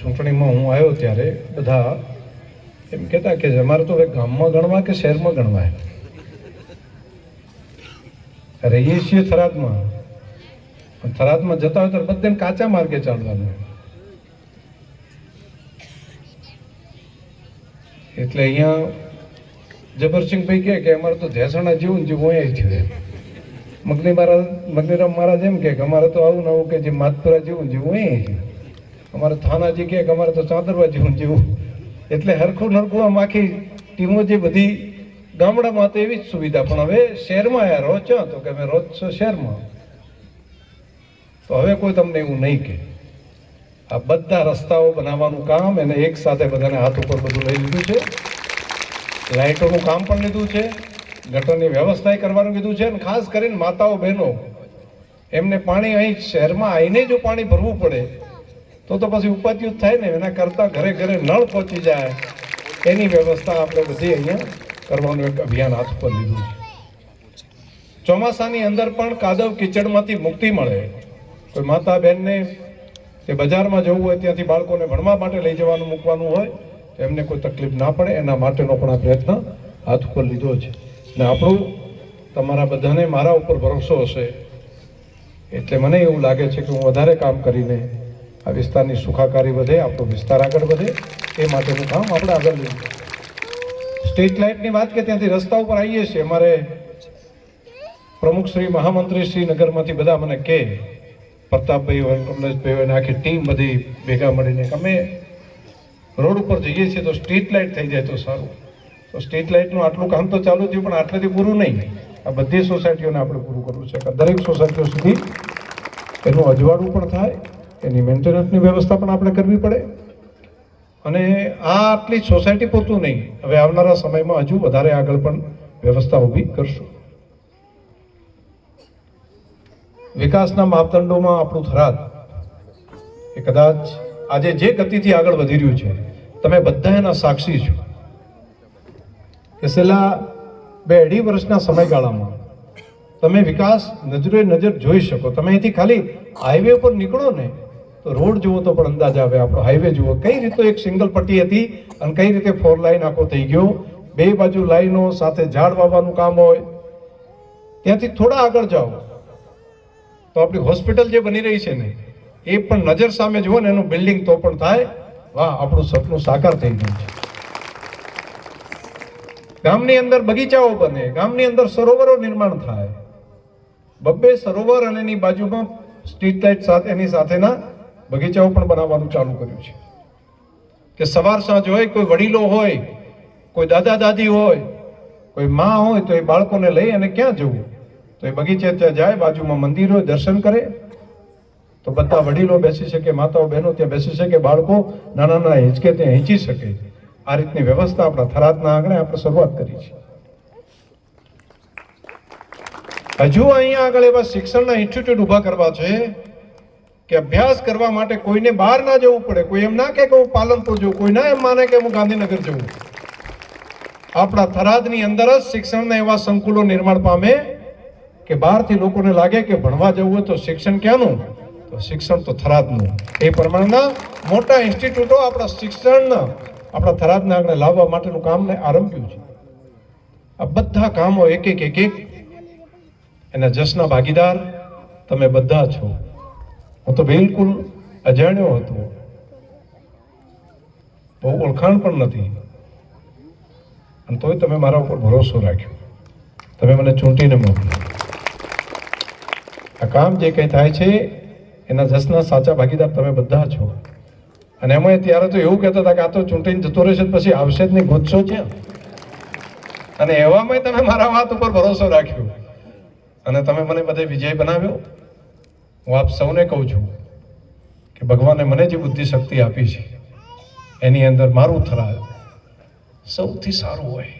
ચૂંટણીમાં હું આવ્યો ત્યારે બધા એમ કહેતા કે અમારે તો હવે ગામમાં ગણવા કે શહેરમાં ગણવાય. રહીએ છીએ થરાદમાં, થરાદમાં જતા હોય તો બધાને કાચા માર્ગે ચાલવાનું. એટલે અહીંયા જબરસિંહભાઈ કહે કે અમારે તો ધેસણા જેવું જેવું અહીંયા છે. મગનીરામ મહારાજ એમ કે અમારે તો આવું નવું કે જે માતપુરા જેવું જેવું અહીંયા છે. અમારે થાનાજી કહે કે અમારે તો ચાંદરવા જેવું જેવું. એટલે હરખું નરખું આમ આખી ટીમો જે બધી ગામડામાં તો એવી જ સુવિધા, પણ હવે શહેરમાં આવ્યા રહો છો તો કે અમે રોજ છો શહેરમાં. તો હવે કોઈ તમને એવું નહીં કે આ બધા રસ્તાઓ બનાવવાનું કામ એને એક સાથે બધાને હાથ ઉપર બધું લઈ લીધું છે. લાઇટોનું કામ પણ લીધું છે, ગટરની વ્યવસ્થા કરવાનું કીધું છે. અને ખાસ કરીને માતાઓ બહેનો એમને પાણી અહીં શહેરમાં આવીને જો પાણી ભરવું પડે તો પછી ઉપાધિ થાય ને. એના કરતાં ઘરે ઘરે નળ પહોંચી જાય એની વ્યવસ્થા આપણે બધી અહીંયા કરવાનું એક અભિયાન હાથ ઉપર લીધું છે. ચોમાસાની અંદર પણ કાદવ કીચડમાંથી મુક્તિ મળે. કોઈ માતા બહેનને કે બજારમાં જવું હોય ત્યાંથી બાળકોને ભણવા માટે લઈ જવાનું મૂકવાનું હોય તો એમને કોઈ તકલીફ ના પડે એના માટેનો પણ આ પ્રયત્ન હાથ ઉપર લીધો છે. ને આપણું તમારા બધાને મારા ઉપર ભરોસો હશે એટલે મને એવું લાગે છે કે હું વધારે કામ કરીને આ વિસ્તારની સુખાકારી વધે, આપણો વિસ્તાર આગળ વધે એ માટેનું કામ આપણે આગળ લઈએ. સ્ટ્રીટ લાઇટની વાત કે ત્યાંથી રસ્તા ઉપર આવીએ છીએ. અમારે પ્રમુખ શ્રી મહામંત્રી શ્રી નગરમાંથી બધા મને કહે, પ્રતાપભાઈ હોય, કમલેશભાઈ હોય, આખી ટીમ બધી ભેગા મળીને અમે રોડ ઉપર જઈએ છીએ તો સ્ટ્રીટ લાઇટ થઈ જાય તો સારું. તો સ્ટ્રીટ લાઇટનું આટલું કામ તો ચાલુ થયું પણ આટલેથી પૂરું નહીં. આ બધી સોસાયટીઓને આપણે પૂરું કરવું છે. દરેક સોસાયટીઓ સુધી એનું અજવાળું પણ થાય, એની મેન્ટેનન્સની વ્યવસ્થા પણ આપણે કરવી પડે. અને આ આટલી સોસાયટી પૂરતું નહીં, હવે આવનારા સમયમાં હજુ વધારે આગળ પણ વ્યવસ્થા ઊભી કરશું. વિકાસના માપદંડોમાં આપણું થરાદ એ કદાચ આજે જે ગતિથી આગળ વધી રહ્યું છે તમે બધા એના સાક્ષી છો કે છેલ્લા 2-2.5 વર્ષના સમયગાળામાં તમે વિકાસ નજરે નજર જોઈ શકો. તમે અહીંથી ખાલી હાઈવે પર નીકળો ને તો રોડ જુઓ તો પણ અંદાજ આવે. આપણો હાઈવે જુઓ કઈ રીતે એક સિંગલ પટ્ટી હતી અને કઈ રીતે 4 લાઈન આખો થઈ ગયો. 2 બાજુ લાઈનો સાથે ઝાડ વાવવાનું કામ હોય. ત્યાંથી થોડા આગળ જાઓ તો આપણી હોસ્પિટલ જે બની રહી છે ને એ પણ નજર સામે જુઓ ને એનું બિલ્ડિંગ તો પણ થાય વાહ આપણું સપનું સાકાર થઈ ગયું છે. ગામની અંદર બગીચાઓ બને, ગામની અંદર સરોવરો નિર્માણ થાય. 2 સરોવર અને એની બાજુમાં સ્ટ્રીટ લાઇટ સાથે એની સાથેના બગીચાઓ પણ બનાવવાનું ચાલુ કર્યું છે કે સવાર સાંજ હોય, કોઈ વડીલો હોય, કોઈ દાદા દાદી હોય, કોઈ માં હોય તો એ બાળકોને લઈ અને ક્યાં જવું તો એ બગીચે ત્યાં જાય, બાજુમાં મંદિર હોય, દર્શન કરે તો બધા વડીલો બેસી શકે, માતાઓ બહેનો ત્યાં બેસી શકે, બાળકો નાના નાના હિંચકે ત્યાં હિંચી શકે. આ રીતની વ્યવસ્થા આપણા થરાદના આંગણે આપણે શરૂઆત કરી છે. હજુ અહીંયા આગળ એવા શિક્ષણના ઇન્સ્ટિટ્યૂટ ઊભા કરવા છે કે અભ્યાસ કરવા માટે કોઈને બહાર ના જવું પડે. કોઈ એમ ના કે હું પાલનપુર જવું, કોઈ ના એમ માને કે હું ગાંધીનગર જવું. આપણા થરાદની અંદર જ શિક્ષણના એવા સંકુલો નિર્માણ પામે કે બહારથી લોકોને લાગે કે ભણવા જવું હોય તો શિક્ષણ ક્યાંનું? તો શિક્ષણ તો થરાદનું. એ પ્રમાણના મોટા ઇન્સ્ટિટ્યૂટો આપણા શિક્ષણના આપણા થરાદના આગળ લાવવા માટેનું કામને આરંભ્યું છે. આ બધા કામો એક એના જશના ભાગીદાર તમે બધા છો. હું તો બિલકુલ અજાણ્યો હતો, બહુ ઓળખાણ પણ નથી, અને તોય તમે મારા ઉપર ભરોસો રાખ્યો. તમે મને ચૂંટીને મોકલ્યો. આ કામ જે કંઈ થાય છે એના જશના સાચા ભાગીદાર તમે બધા છો. અને એમાં ત્યારે તો એવું કહેતા હતા કે આ તો ચૂંટીને જતો રહેશે પછી આવશે જ નહીં, ગોતશો ક્યાં? અને એવામાં તમે મારા વાત ઉપર ભરોસો રાખ્યો અને તમે મને બધે વિજય બનાવ્યો. હું આપ સૌને કહું છું કે ભગવાને મને જે બુદ્ધિ શક્તિ આપી છે એની અંદર મારું થરાદ સૌથી સારું હોય,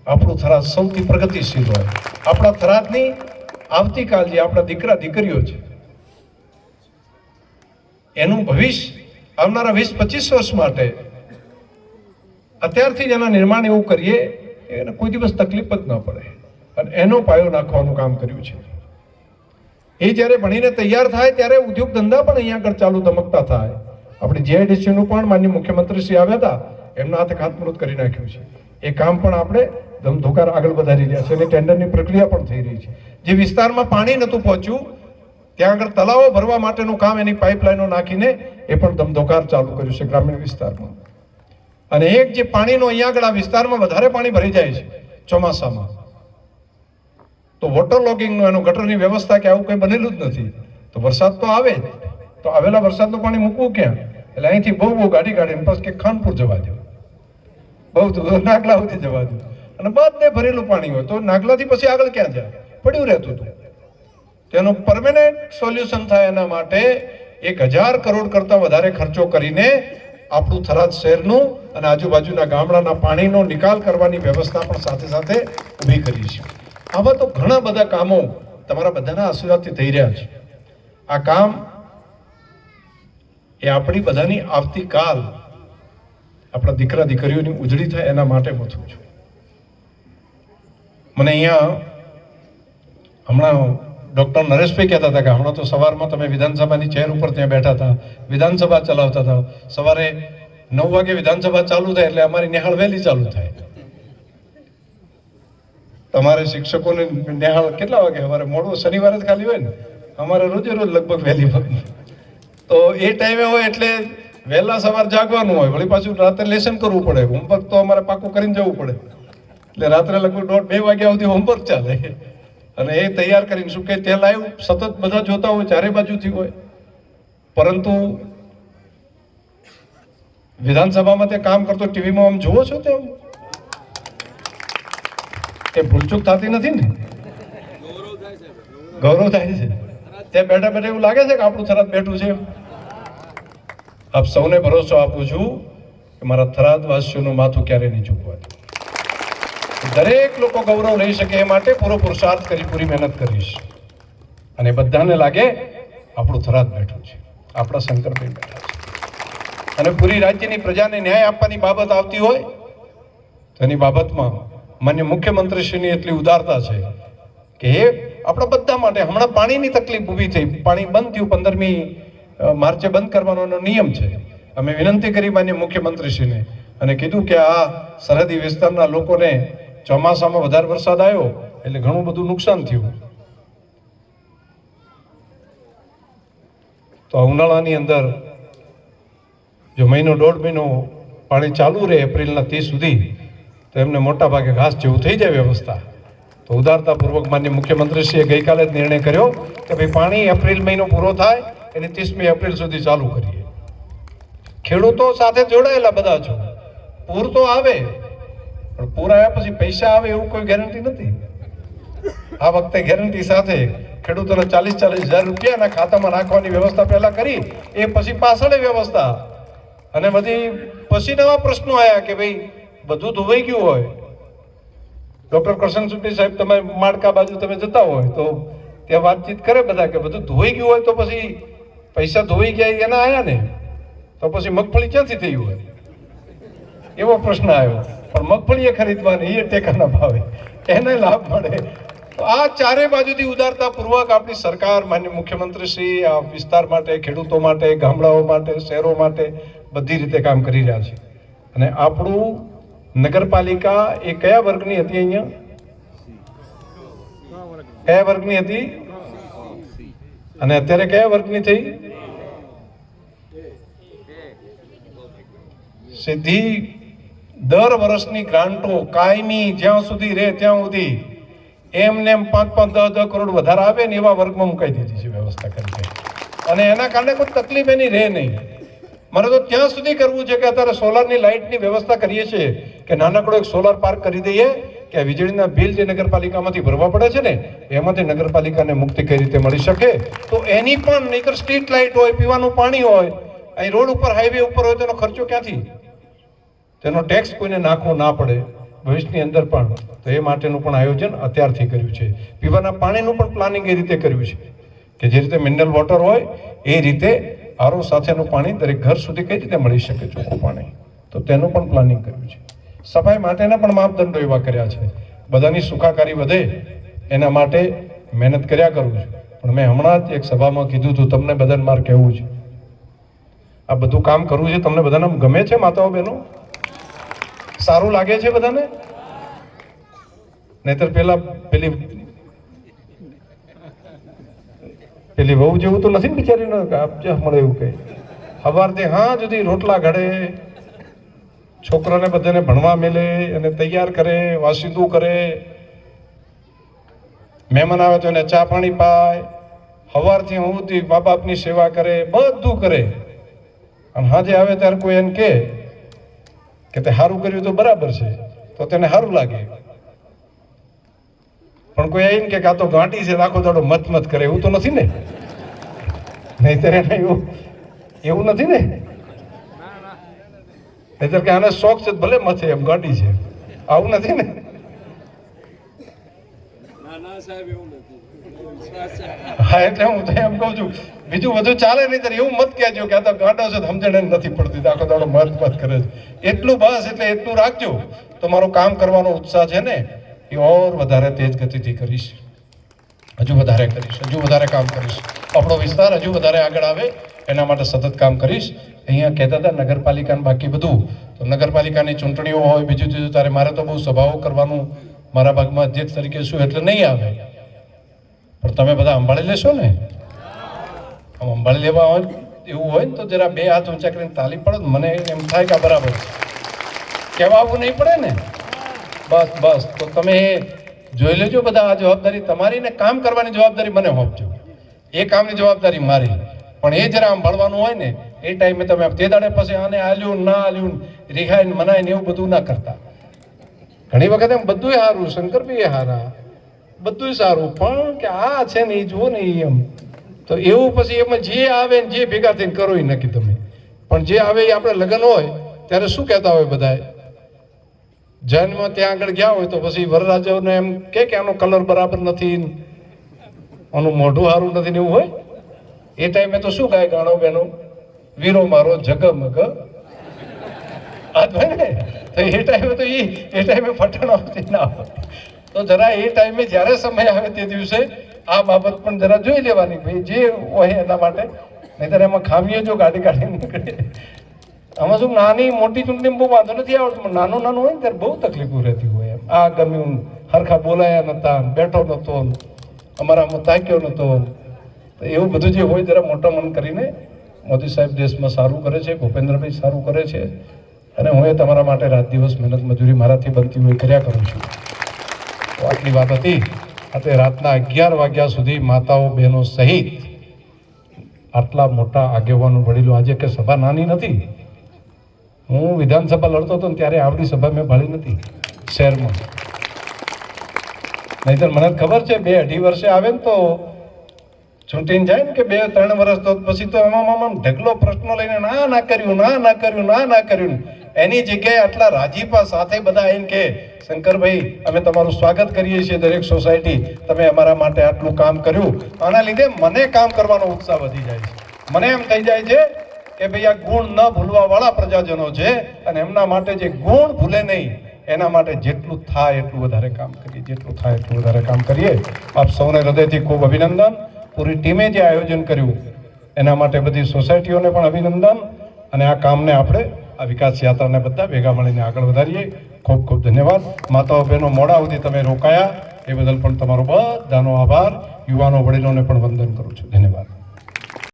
આપણું થરાદ સૌથી પ્રગતિશીલ હોય. આપણા થરાદની આવતીકાલ જે આપણા દીકરા દીકરીઓ છે એનું ભવિષ્ય આવનારા 20-25 વર્ષ માટે અત્યારથી જ એના નિર્માણ એવું કરીએ એને કોઈ દિવસ તકલીફ જ ન પડે. અને એનો પાયો નાખવાનું કામ કર્યું છે. એ જ્યારે ભણીને તૈયાર થાય ત્યારે ઉદ્યોગ ધંધા પણ અહીંયા આગળ ચાલુ ધમકતા થાય. આપણે જીઆઈડીસીનું પણ માનનીય મુખ્યમંત્રી શ્રી આવ્યા હતા, એમના હાથે ખાતમુહૂર્ત કરી નાખ્યું છે. એ કામ પણ આપણે ધમધોકાર આગળ વધારી રહ્યા છે અને ટેન્ડરની પ્રક્રિયા પણ થઈ રહી છે. જે વિસ્તારમાં પાણી નહોતું પહોંચ્યું ત્યાં આગળ તલાવો ભરવા માટેનું કામ એની પાઇપલાઇનો નાખીને એ પણ ધમધોકાર ચાલુ કર્યું છે ગ્રામીણ વિસ્તારમાં. અને એક જે પાણીનો અહીંયા આગળ આ વિસ્તારમાં વધારે પાણી ભરી જાય છે ચોમાસામાં, તો વોટર લોગિંગનું એનું ગટરની વ્યવસ્થા કે આવું કંઈ બનેલું જ નથી. તો વરસાદ તો આવે જ, તો આવેલા વરસાદનું પાણી મૂકવું ક્યાં? એટલે અહીંથી બહુ ગાડી કાઢીને પછી કે ખાનપુર જવા દો, બહુ દૂર નાગલા સુધી જવા દો, અને બધે ભરેલું પાણી હોય તો નાગલાથી પછી આગળ ક્યાં જાય? પડ્યું રહેતું હતું. તેનું પરમેનન્ટ સોલ્યુશન થાય એના માટે 1000 કરોડ કરતાં વધારે ખર્ચો કરીને આપણું થરાદ શહેરનું અને આજુબાજુના ગામડાના પાણીનો નિકાલ કરવાની વ્યવસ્થા પણ સાથે સાથે ઊભી કરી છે. આવા તો ઘણા બધા કામો તમારા બધાના આશીર્વાદથી થઈ રહ્યા છે. આ કામ એ આપણી બધાની આવતીકાલ આપણા દીકરા દીકરીઓની ઉજળી થાય એના માટે હું છું. મને અહીંયા હમણાં ડૉક્ટર નરેશભાઈ કહેતા હતા કે હમણાં તો સવારમાં તમે વિધાનસભાની ચેર ઉપર ત્યાં બેઠા હતા, વિધાનસભા ચલાવતા હતા. સવારે 9 વાગે વિધાનસભા ચાલુ થાય એટલે અમારી નિહાળ વહેલી ચાલુ થાય. તમારે શિક્ષકોને નિહાળ કેટલા વાગે? અમારે મોડું શનિવારે જ ખાલી હોય ને, અમારે રોજે રોજ લગભગ વહેલી હોય. તો એ ટાઈમે હોય એટલે વહેલા સવાર જાગવાનું હોય, વળી પાછું રાત્રે લેસન કરવું પડે. હોમવર્ક તો અમારે પાકું કરીને જવું પડે. એટલે રાત્રે લગભગ 1:30-2 વાગ્યા સુધી હોમવર્ક ચાલે અને એ તૈયાર કરીને શું કે તે લાઈવ સતત બધા જોતા હોય, ચારે બાજુથી હોય. પરંતુ વિધાનસભામાં તે કામ કરતો ટીવીમાં આમ જુઓ છો તેમ એ ભૂલચૂક થતી નથી ને? ગૌરવ થાય છે. ત્યાં બેઠા બેઠા એવું લાગે છે કે આપણું થરાદ બેઠું છે. આપ સૌને ભરોસો આપું છું કે મારા થરાદવાસીઓનું માથું ક્યારે નહીં ઝૂકવા દે. દરેક લોકો ગૌરવ રહી શકે એ માટે પૂરો પુરુષાર્થ કરી પૂરી મહેનત કરીશ. અને બધાને લાગે આપણું થરાદ બેઠું છે, આપણા શંકરભાઈ બેઠા છે. અને પૂરી રાજ્યની પ્રજાને ન્યાય આપવાની બાબત આવતી હોય તો એની બાબતમાં માન્ય મુખ્યમંત્રીશ્રીની એટલી ઉદારતા છે કે એ આપણા બધા માટે. હમણાં પાણીની તકલીફ ઊભી થઈ, પાણી બંધ થયું, 15મી માર્ચે બંધ કરવાનો નિયમ છે. અમે વિનંતી કરી માન્ય મુખ્યમંત્રીશ્રીને અને કીધું કે આ સરહદી વિસ્તારના લોકોને ચોમાસામાં વધારે વરસાદ આવ્યો એટલે ઘણું બધું નુકસાન થયું. તો ઉનાળાની અંદર જો 1-1.5 મહિનો પાણી ચાલુ રહે એપ્રિલના 30 સુધી તો એમને મોટા ભાગે ઘાસ જેવું થઈ જાય વ્યવસ્થા. તો ઉદારતાપૂર્વક માન્ય મુખ્યમંત્રીશ્રીએ ગઈકાલે જ નિર્ણય કર્યો કે ભાઈ પાણી એપ્રિલ મહિનો પૂરો થાય એની 30મી એપ્રિલ સુધી ચાલુ કરીએ. ખેડૂતો સાથે જોડાયેલા બધા છો. પૂર તો આવે પણ પૂર આવ્યા પછી પૈસા આવે એવું કોઈ ગેરંટી નથી. આ વખતે ગેરંટી સાથે ખેડૂતોને 40-40 હજાર રૂપિયાના ખાતામાં નાખવાની વ્યવસ્થા પહેલા કરી, એ પછી પાછળ વ્યવસ્થા. અને બધી પછી નવા પ્રશ્નો આવ્યા કે ભાઈ બધું ધોવાઈ ગયું હોય. ડૉક્ટર કરશન સુટી સાહેબ તમે માળકા બાજુ તમે જતા હોય તો ત્યાં વાતચીત કરે બધા કે બધું ધોવાઈ ગયું હોય તો પછી પૈસા ધોવાઈ ગયા એના આવ્યા ને, તો પછી મગફળી ક્યાંથી થઈ હોય એવો પ્રશ્ન આવ્યો. પણ મગફળી એ ખરીદવાની, એ ટેકાના ભાવે, એને લાભ મળે. તો આ ચારે બાજુથી ઉદારતાપૂર્વક આપણી સરકાર માન્ય મુખ્યમંત્રીશ્રી આ વિસ્તાર માટે, ખેડૂતો માટે, ગામડાઓ માટે, શહેરો માટે બધી રીતે કામ કરી રહ્યા છે. અને આપણું નગરપાલિકા એ કયા વર્ગની હતી? અહીંયા કયા વર્ગની હતી અને અત્યારે કયા વર્ગની થઈ? સીધી દર વર્ષની ગ્રાન્ટો કાયમી જ્યાં સુધી રહે ત્યાં સુધી એમને 5-5, 10-10 કરોડ વધારે આવે ને એવા વર્ગમાં મુકાઈ દીધી છે, વ્યવસ્થા કરી છે. અને એના કારણે કોઈ તકલીફ એની રહે નહીં. મારે તો ત્યાં સુધી કરવું છે કે અત્યારે સોલારની લાઇટની વ્યવસ્થા કરીએ છીએ કે નાનકડો એક સોલાર પાર્ક કરી દઈએ કે વીજળીના બિલ જે નગરપાલિકામાંથી ભરવા પડે છે ને એમાંથી નગરપાલિકાને મુક્તિ કઈ રીતે મળી શકે. તો એની પણ નહીંતર સ્ટ્રીટ લાઇટ હોય, પીવાનું પાણી હોય, અહીં રોડ ઉપર હાઈવે ઉપર હોય તેનો ખર્ચો ક્યાંથી? તેનો ટેક્સ કોઈને નાખવો ના પડે ભવિષ્યની અંદર પણ. તો એ માટેનું પણ આયોજન અત્યારથી કર્યું છે. પીવાના પાણીનું પણ પ્લાનિંગ એ રીતે કર્યું છે કે જે રીતે મિનરલ વોટર હોય એ રીતે આરો સાથેનું પાણી દરેક ઘર સુધી કઈ રીતે મળી શકે, ચોખ્ખું પાણી, તો તેનું પણ પ્લાનિંગ કર્યું છે. સફાઈ માટેના પણ માપદંડો એવા કર્યા છે. બધાની સુખાકારી વધે એના માટે મહેનત કર્યા કરું છું. પણ મેં હમણાં જ એક સભામાં કીધું હતું, તમને બધાને મારે કહેવું છે, આ બધું કામ કરવું છે તમને બધાને ગમે છે? માતાઓ બહેનો, સારું લાગે છે બધાને? નહીતર પેલી વહુ જેવું તો નથી ને બિચારીને આપજે મળે એવું કઈ. સવારથી હા સુધી રોટલા ઘડે, છોકરાને બધાને ભણવા મેલે અને તૈયાર કરે, વાસીદું કરે, મહેમાન આવે તો એને ચા પાણી પાય, સવારથી હું સુધી મા બાપની સેવા કરે, બધું કરે. અને હાજે આવે ત્યારે કોઈ એને કે તે સારું કર્યું તો બરાબર છે, તો તેને સારું લાગે. પણ કોઈ આવીને કે આ તો ગાંટી છે, આખો દાડો મત મત કરે, એવું તો નથી ને? નહીતર એને એવું નથી ને? નહીતર કે આને શોખ છે ભલે મથે એમ, ગાંટી છે, આવું નથી ને? હા, એટલે હું એમ કહું છું, બીજું બધું ચાલે નહીં ત્યારે એવું મત કહેજો કે આ તો ગાંડો છે, સમજણ નથી પડતી, આખો દાડો મત મત કરે છે. એટલું બસ, એટલે એટલું રાખજો. તમારું કામ કરવાનો ઉત્સાહ છે ને એ ઓર વધારે તેજ ગતિથી કરીશ, હજુ વધારે કરીશ, હજુ વધારે કામ કરીશ. આપણો વિસ્તાર હજુ વધારે આગળ આવે એના માટે સતત કામ કરીશ. અહીંયા કહેતા હતા નગરપાલિકાનું બાકી બધું, તો નગરપાલિકાની ચૂંટણીઓ હોય, બીજું ત્રીજું, તારે મારે તો બહુ સભાઓ કરવાનું મારા ભાગમાં અધ્યક્ષ તરીકે શું એટલે નહીં આવે. પણ તમે બધા સંભાળી લેશો ને? સંભાળી લેવા હોય એવું હોય ને તો જરા બે હાથ ઊંચા કરીને તાલી પડો, મને એમ થાય કે બરાબર છે. કહેવા આવવું નહીં પડે ને? બસ બસ, તો તમે જોઈ લેજો બધા, આ જવાબદારી તમારી ને કામ કરવાની જવાબદારી મને સોંપજો. એ કામની જવાબદારી મારી, પણ એ જરા સંભાળવાનું હોય ને એ ટાઈમે તમે તે દાડે પછી આને આલ્યું ના આલ્યું, રિહાઈને મનાઈને એવું બધું ના કરતા. ઘણી વખત એમ બધું સારું, શંકરભાઈ સારા, બધું સારું, પણ કે આ છે ને એ જુઓ ને એમ, તો એવું પછી એમાં જે આવે ને જે ભેગા થઈને કરો એ નક્કી તમે. પણ જે આવે એ આપણે લગ્ન હોય ત્યારે શું કહેતા હોય બધા, જન્મ ત્યાં આગળ ગયા હોય તો પછી વરરાજાઓને એમ કે આનો કલર બરાબર નથી, આનું મોઢું સારું નથી ને એવું હોય. એ ટાઈમે તો શું ગાય ગાણો બેનો, વીરો મારો જગમગ આ તો ને. તો એ ટાઈમે તો એ ટાઈમે ફટાણો ના હોય. તો જરા એ ટાઈમે જ્યારે સમય આવે તે દિવસે આ બાબત પણ જરા જોઈ લેવાની, ભાઈ જે હોય એના માટે. નહીતર એમાં ખામીઓ જો ગાડી ગાડી નીકળે. આમાં શું નાની મોટી ચૂંટણી બહુ વાંધો નથી આવડતું, પણ નાનું નાનું હોય ને ત્યારે બહુ તકલીફો રહેતી હોય. એમ આ ગમ્યું, હરખા બોલાયા નતા, બેઠો નતો, અમારામાં તાક્યો નતો, તો એવું બધું જે હોય જરા મોટા મન કરીને. મોદી સાહેબ દેશમાં સારું કરે છે, ભૂપેન્દ્રભાઈ સારું કરે છે, અને હું એ તમારા માટે રાત દિવસ મહેનત મજૂરી મારાથી બનતી હોય કર્યા કરું છું. તો આટલી વાત હતી. આજે રાતના 11 વાગ્યા સુધી માતાઓ બહેનો સહિત આટલા મોટા આગેવાનો વડીલો, આજે કે સભા નાની નથી. હું વિધાનસભા લડતો હતો ને ત્યારે આવડી સભા મેં ભાળી નથી શહેરમાં. નહીતર મને ખબર છે 2-2.5 વર્ષે આવે ને તો ચૂંટીને જાય ને કે 2-3 વર્ષ, તો પછી તો આમાં ઢગલો પ્રશ્નો લઈને ના કર્યું, ના કર્યું. એની જગ્યાએ આટલા રાજીપા સાથે બધા આવીને કે શંકરભાઈ અમે તમારું સ્વાગત કરીએ છીએ, દરેક સોસાયટી તમે અમારા માટે આટલું કામ કર્યું. આના લીધે મને કામ કરવાનો ઉત્સાહ વધી જાય છે. મને એમ થઈ જાય છે કે ભાઈ આ ગુણ ન ભૂલવા વાળા પ્રજાજનો છે, અને એમના માટે જે ગુણ ભૂલે નહીં એના માટે જેટલું થાય એટલું વધારે કામ કરીએ, જેટલું થાય એટલું વધારે કામ કરીએ. આપ સૌને હૃદયથી ખૂબ અભિનંદન. પૂરી ટીમે જે આયોજન કર્યું એના માટે બધી સોસાયટીઓને પણ અભિનંદન. અને આ કામને આપણે આ વિકાસ યાત્રાને બધા ભેગા મળીને આગળ વધારીએ. ખૂબ ખૂબ ધન્યવાદ. માતાઓ બહેનો મોડા સુધી તમે રોકાયા એ બદલ પણ તમારો બધાનો આભાર. યુવાનો વડીલોને પણ વંદન કરું છું. ધન્યવાદ.